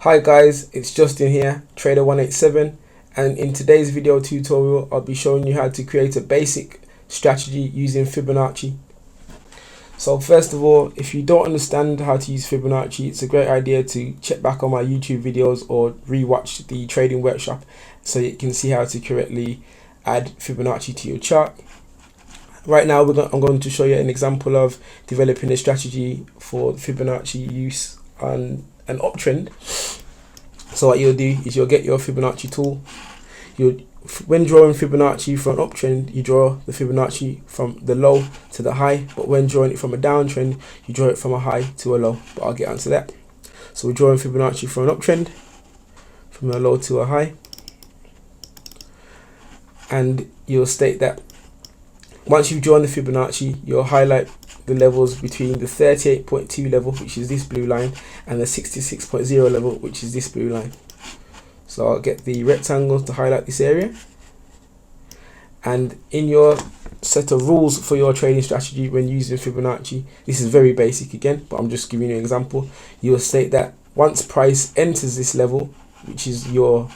Hi guys, it's Justin here, Trader 187, and in today's video tutorial I'll be showing you how to create a basic strategy using Fibonacci. So first of all, if you don't understand how to use Fibonacci, it's a great idea to check back on my YouTube videos or rewatch the trading workshop so you can see how to correctly add Fibonacci to your chart. Right now I'm going to show you an example of developing a strategy for Fibonacci use on an uptrend. So what you'll do is you'll get your Fibonacci tool. When drawing Fibonacci for an uptrend, you draw the Fibonacci from the low to the high, but when drawing it from a downtrend, you draw it from a high to a low, but I'll get onto that. So we're drawing Fibonacci for an uptrend from a low to a high, and you'll state that once you've drawn the Fibonacci, you'll highlight the levels between the 38.2 level, which is this blue line, and the 66.0 level, which is this blue line. So I'll get the rectangle to highlight this area. And in your set of rules for your trading strategy when using Fibonacci, this is very basic again, but I'm just giving you an example. You'll state that once price enters this level, which is your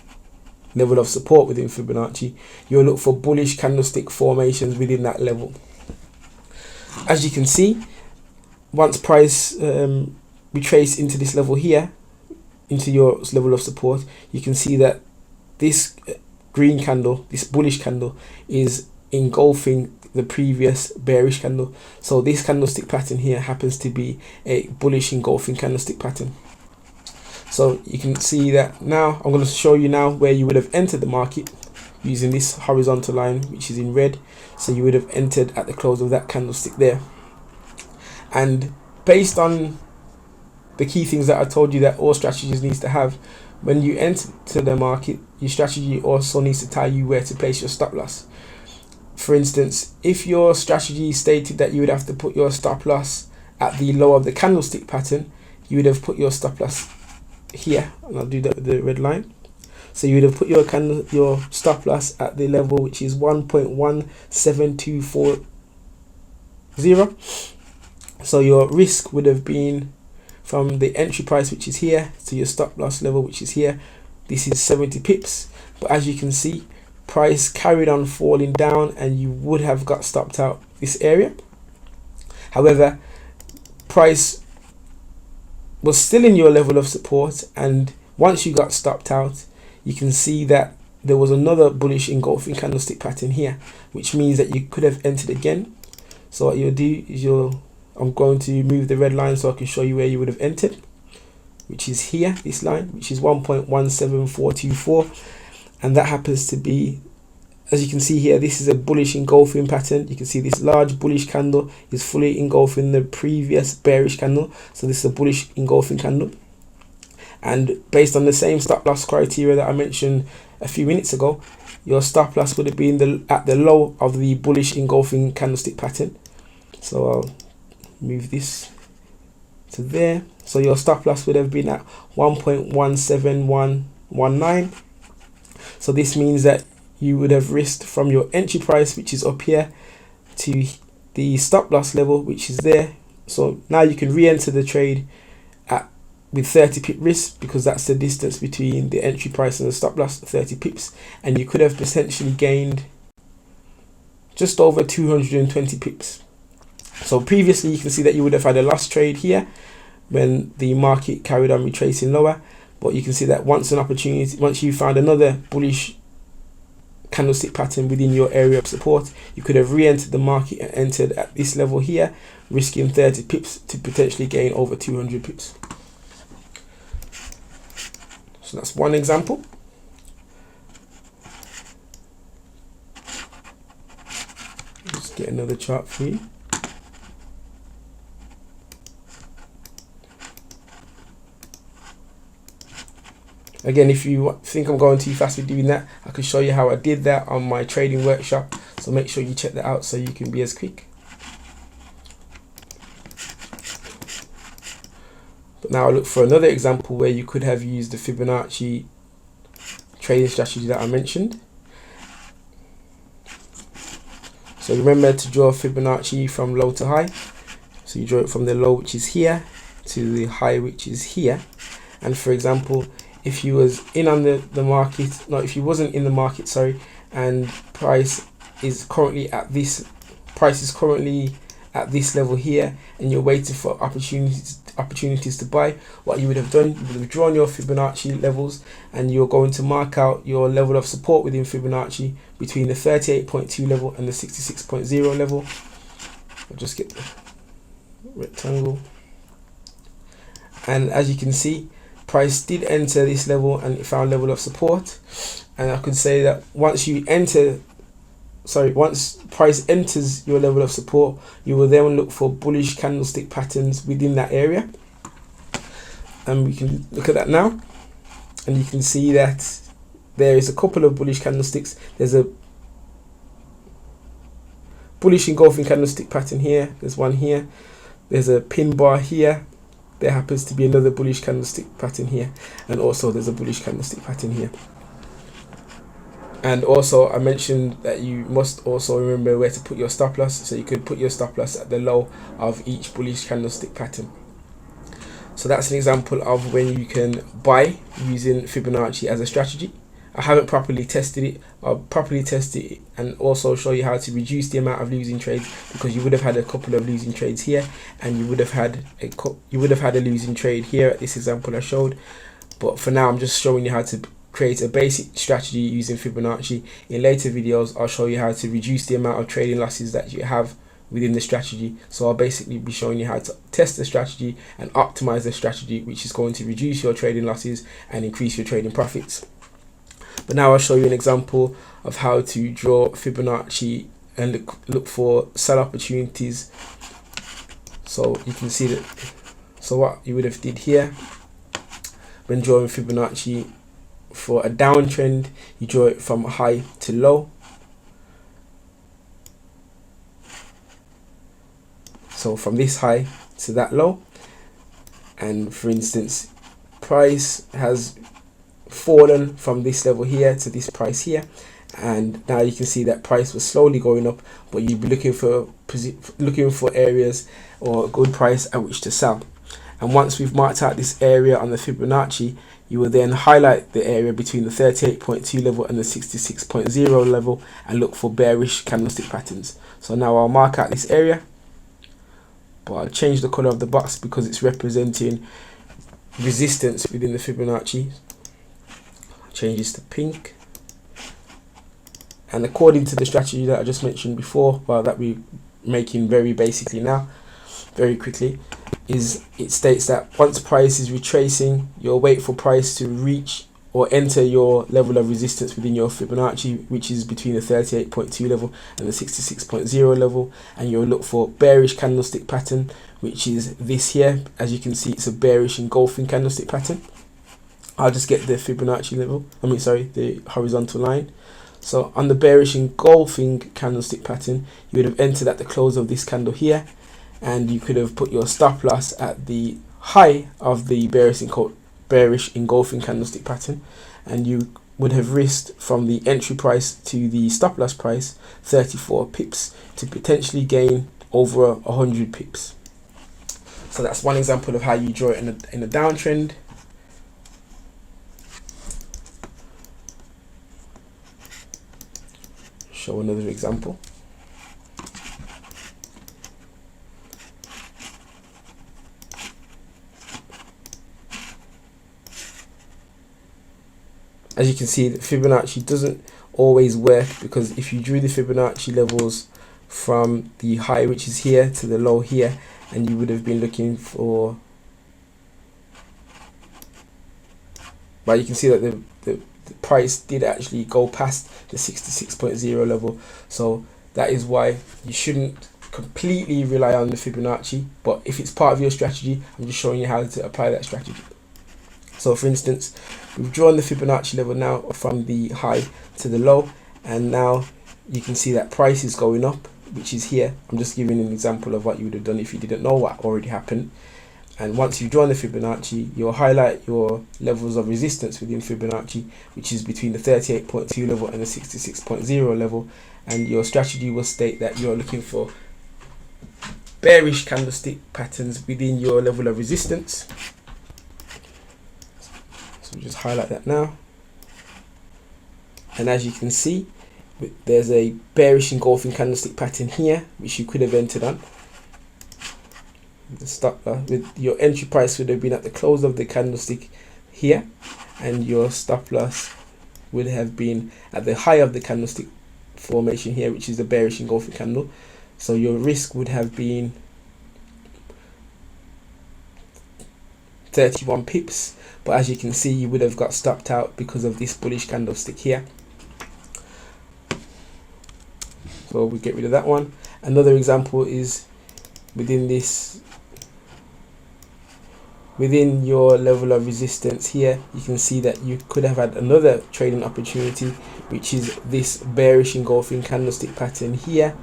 level of support within Fibonacci, you'll look for bullish candlestick formations within that level. As you can see, once price retrace into this level here, into your level of support, you can see that this green candle, this bullish candle, is engulfing the previous bearish candle. So this candlestick pattern here happens to be a bullish engulfing candlestick pattern. So you can see that now. I'm going to show you now where you would have entered the market using this horizontal line, which is in red. So you would have entered at the close of that candlestick there. And based on the key things that I told you that all strategies needs to have, when you enter the market, your strategy also needs to tell you where to place your stop loss. For instance, if your strategy stated that you would have to put your stop loss at the low of the candlestick pattern, you would have put your stop loss here, and I'll do that with the red line. So you would have put your stop loss at the level which is 1.17240. So your risk would have been from the entry price, which is here, to your stop loss level, which is here. This is 70 pips, but as you can see, price carried on falling down and you would have got stopped out this area. However, price was still in your level of support, and once you got stopped out, you can see that there was another bullish engulfing candlestick pattern here, which means that you could have entered again. So what you'll do is I'm going to move the red line so I can show you where you would have entered, which is here, this line, which is 1.17424, and that happens to be, as you can see here, this is a bullish engulfing pattern. You can see this large bullish candle is fully engulfing the previous bearish candle, so this is a bullish engulfing candle. And based on the same stop loss criteria that I mentioned a few minutes ago, your stop loss would have been at the low of the bullish engulfing candlestick pattern. So I'll move this to there. So your stop loss would have been at 1.17119. So this means that you would have risked from your entry price, which is up here, to the stop loss level, which is there. So now you can re-enter the trade with 30 pip risk, because that's the distance between the entry price and the stop loss, 30 pips, and you could have potentially gained just over 220 pips. So previously you can see that you would have had a loss trade here when the market carried on retracing lower, but you can see that once you found another bullish candlestick pattern within your area of support, you could have re-entered the market and entered at this level here, risking 30 pips to potentially gain over 200 pips. So that's one example. Let's get another chart for you. Again, if you think I'm going too fast with doing that, I can show you how I did that on my trading workshop. So make sure you check that out so you can be as quick. But now I'll look for another example where you could have used the Fibonacci trading strategy that I mentioned. So remember to draw Fibonacci from low to high. So you draw it from the low, which is here, to the high, which is here. And for example, if you was in on the market, no, if you wasn't in the market, sorry, and price is currently at this level here, and you're waiting for opportunities to buy, what you would have done, you would have drawn your Fibonacci levels, and you're going to mark out your level of support within Fibonacci between the 38.2 level and the 66.0 level. I'll just get the rectangle, and as you can see, price did enter this level and it found level of support. And I could say that once price enters your level of support, you will then look for bullish candlestick patterns within that area. And we can look at that now, and you can see that there is a couple of bullish candlesticks. There's a bullish engulfing candlestick pattern here, there's one here, there's a pin bar here, there happens to be another bullish candlestick pattern here, and also there's a bullish candlestick pattern here. And also I mentioned that you must also remember where to put your stop loss, so you could put your stop loss at the low of each bullish candlestick pattern. So that's an example of when you can buy using Fibonacci as a strategy. I haven't properly tested it. I'll properly test it and also show you how to reduce the amount of losing trades, because you would have had a couple of losing trades here, and you would have had a losing trade here at this example I showed. But for now, I'm just showing you how to create a basic strategy using Fibonacci. In later videos, I'll show you how to reduce the amount of trading losses that you have within the strategy. So I'll basically be showing you how to test the strategy and optimize the strategy, which is going to reduce your trading losses and increase your trading profits. But now I'll show you an example of how to draw Fibonacci and look for sell opportunities. So you can see that. So what you would have did here when drawing Fibonacci for a downtrend, you draw it from high to low. So from this high to that low, and for instance, price has fallen from this level here to this price here, and now you can see that price was slowly going up, but you'd be looking for areas or a good price at which to sell. And once we've marked out this area on the Fibonacci, you will then highlight the area between the 38.2 level and the 66.0 level and look for bearish candlestick patterns. So now I'll mark out this area, but I'll change the color of the box because it's representing resistance within the Fibonacci. Change this to pink, and according to the strategy that I just mentioned before, well, that we're making very basically now, very quickly, is it states that once price is retracing, you'll wait for price to reach or enter your level of resistance within your Fibonacci, which is between the 38.2 level and the 66.0 level, and you'll look for bearish candlestick pattern, which is this here. As you can see, it's a bearish engulfing candlestick pattern. I'll just get the Fibonacci level, the horizontal line. So on the bearish engulfing candlestick pattern, you would have entered at the close of this candle here, and you could have put your stop loss at the high of the bearish engulfing candlestick pattern, and you would have risked from the entry price to the stop loss price 34 pips to potentially gain over 100 pips. So that's one example of how you draw it in a downtrend. Show another example. As you can see, the Fibonacci doesn't always work, because if you drew the Fibonacci levels from the high, which is here, to the low here, and you would have been looking for, but you can see that the price did actually go past the 66.0 level. So that is why you shouldn't completely rely on the Fibonacci, but if it's part of your strategy, I'm just showing you how to apply that strategy. So for instance, we've drawn the Fibonacci level now from the high to the low, and now you can see that price is going up, which is here. I'm just giving an example of what you would have done if you didn't know what already happened. And once you've drawn the Fibonacci, you'll highlight your levels of resistance within Fibonacci, which is between the 38.2 level and the 66.0 level, and your strategy will state that you're looking for bearish candlestick patterns within your level of resistance. So just highlight that now, and as you can see, there's a bearish engulfing candlestick pattern here which you could have entered on. The stop with your entry price would have been at the close of the candlestick here, and your stop loss would have been at the high of the candlestick formation here, which is a bearish engulfing candle. So your risk would have been 31 pips, but as you can see, you would have got stopped out because of this bullish candlestick here. So we get rid of that one. Another example is within your level of resistance here, you can see that you could have had another trading opportunity, which is this bearish engulfing candlestick pattern here.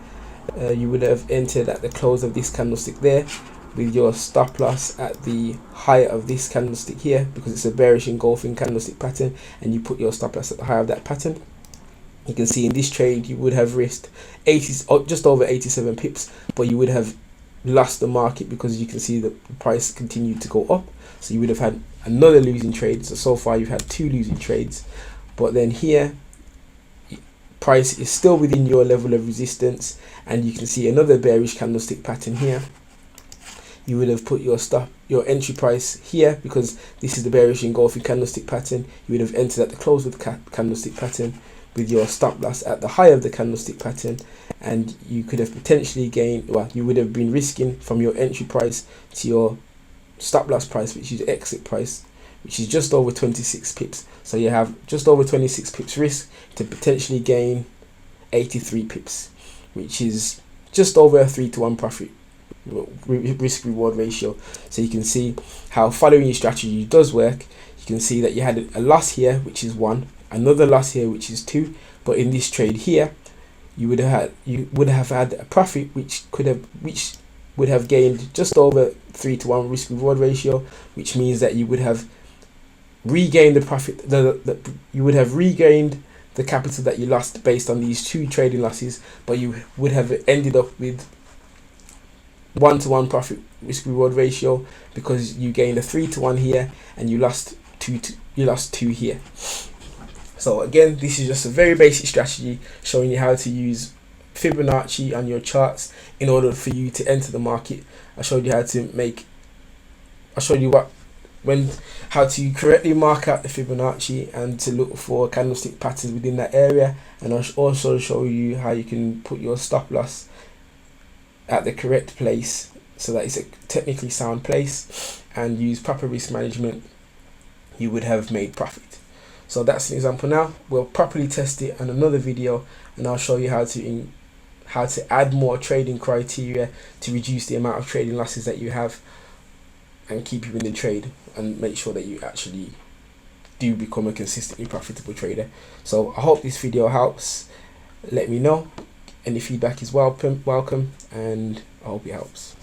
You would have entered at the close of this candlestick there, with your stop loss at the high of this candlestick here, because it's a bearish engulfing candlestick pattern, and you put your stop loss at the high of that pattern. You can see in this trade you would have risked just over 87 pips, but you would have lost the market because you can see the price continued to go up. So you would have had another losing trade. So far you've had 2 losing trades, but then here price is still within your level of resistance, and you can see another bearish candlestick pattern here. You would have put your entry price here, because this is the bearish engulfing candlestick pattern. You would have entered at the close of the candlestick pattern, with your stop loss at the high of the candlestick pattern, and you could have potentially gained, well, you would have been risking from your entry price to your stop loss price, which is exit price, which is just over 26 pips. So you have just over 26 pips risk to potentially gain 83 pips, which is just over a 3-to-1 profit risk reward ratio. So you can see how following your strategy does work. You can see that you had a loss here, which is 1, another loss here, which is 2, but in this trade here you would have had a profit which would have gained just over 3-to-1 risk reward ratio, which means that you would have regained the profit, you would have regained the capital that you lost based on these 2 trading losses, but you would have ended up with 1-to-1 profit risk reward ratio, because you gained a 3-to-1 here and you lost 2 here. So again, this is just a very basic strategy showing you how to use Fibonacci on your charts in order for you to enter the market. I showed you how to correctly mark out the Fibonacci and to look for candlestick patterns within that area, and I'll also show you how you can put your stop loss at the correct place so that it's a technically sound place, and use proper risk management. You would have made profit. So that's an example. Now we'll properly test it on another video, and I'll show you how to add more trading criteria to reduce the amount of trading losses that you have and keep you in the trade, and make sure that you actually do become a consistently profitable trader. So I hope this video helps. Let me know. Any feedback is welcome, and I hope it helps.